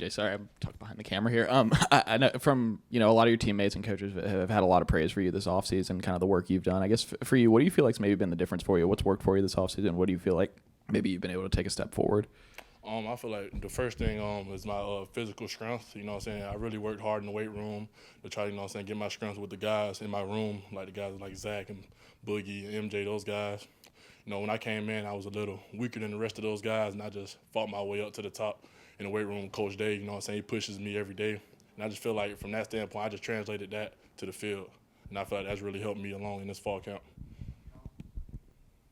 TJ, sorry, I'm talking behind the camera here. I know from a lot of your teammates and coaches have had a lot of praise for you this offseason, kind of the work you've done. I guess for you, what do you feel like's maybe been the difference for you? What's worked for you this offseason? What do you feel like maybe you've been able to take a step forward? I feel like the first thing is my physical strength. You know what I'm saying? I really worked hard in the weight room to try to, you know what I'm saying, get my strength with the guys in my room, like the guys like Zach and Boogie and MJ, those guys. When I came in, I was a little weaker than the rest of those guys, and I just fought my way up to the top in the weight room. Coach Dave, you know what I'm saying, he pushes me every day. And I just feel like from that standpoint, I just translated that to the field. And I feel like that's really helped me along in this fall camp.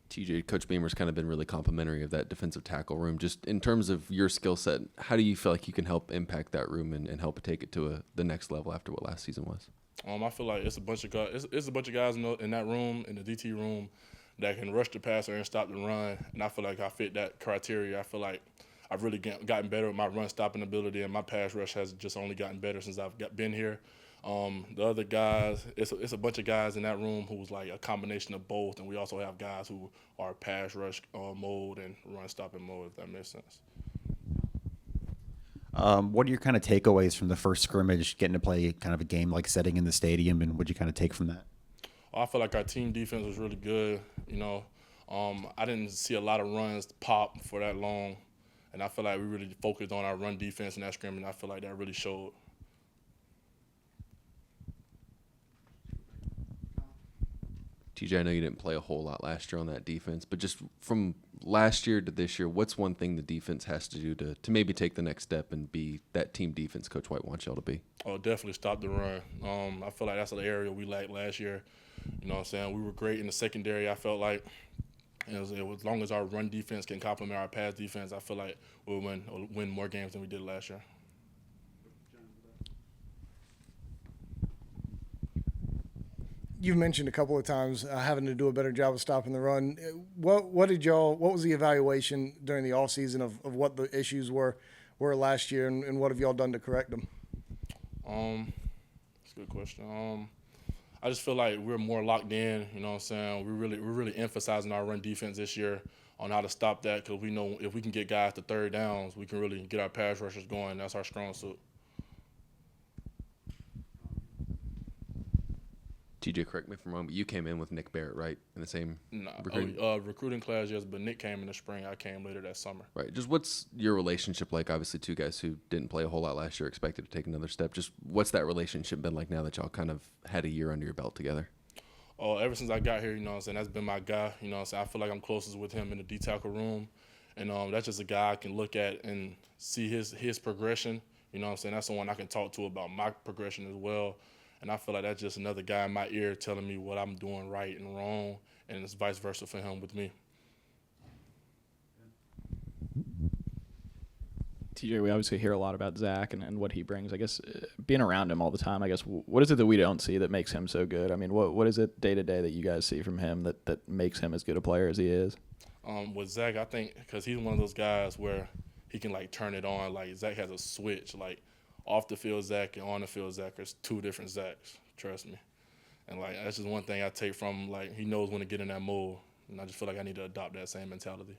TJ, Coach Beamer's kind of been really complimentary of that defensive tackle room. Just in terms of your skill set, how do you feel like you can help impact that room and help it take it to the next level after what last season was? I feel like it's a bunch of guys. It's a bunch of guys in that room, in the DT room, that can rush the passer and stop the run. And I feel like I fit that criteria. I feel like I've really gotten better with my run stopping ability, and my pass rush has just only gotten better since I've been here. The other guys, it's a bunch of guys in that room who's like a combination of both, and we also have guys who are pass rush mode and run stopping mode, if that makes sense. What are your kind of takeaways from the first scrimmage, getting to play kind of a game-like setting in the stadium, and what you kind of take from that? I feel like our team defense was really good. I didn't see a lot of runs pop for that long, and I feel like we really focused on our run defense in that scrimmage, and I feel like that really showed. TJ, I know you didn't play a whole lot last year on that defense, but just from last year to this year, what's one thing the defense has to do to maybe take the next step and be that team defense Coach White wants y'all to be? Oh, definitely stop the run. I feel like that's the area we lacked last year. You know what I'm saying? We were great in the secondary. I felt like as long as our run defense can complement our pass defense, I feel like we'll win more games than we did last year. You've mentioned a couple of times having to do a better job of stopping the run. What was the evaluation during the offseason of what the issues were last year, and what have y'all done to correct them? That's a good question. I just feel like we're more locked in, you know what I'm saying? We're really emphasizing our run defense this year on how to stop that, because we know if we can get guys to third downs, we can really get our pass rushers going. That's our strong suit. TJ, correct me if I'm wrong, but you came in with Nick Barrett, right? In the same recruiting class, yes, but Nick came in the spring. I came later that summer. Right. Just what's your relationship like? Obviously, two guys who didn't play a whole lot last year expected to take another step. Just what's that relationship been like now that y'all kind of had a year under your belt together? Oh, ever since I got here, you know what I'm saying, that's been my guy. You know what I'm saying? I feel like I'm closest with him in the D-tackle room. And that's just a guy I can look at and see his progression. You know what I'm saying? That's the one I can talk to about my progression as well. And I feel like that's just another guy in my ear telling me what I'm doing right and wrong, and it's vice versa for him with me. TJ, we obviously hear a lot about Zach and what he brings. I guess being around him all the time, I guess, what is it that we don't see that makes him so good? I mean, what is it day-to-day that you guys see from him that makes him as good a player as he is? With Zach, I think because he's one of those guys where he can, like, turn it on. Like, Zach has a switch, like, off the field Zach and on the field Zach, there's two different Zachs, trust me. And like that's just one thing I take from him, like he knows when to get in that mode. And I just feel like I need to adopt that same mentality.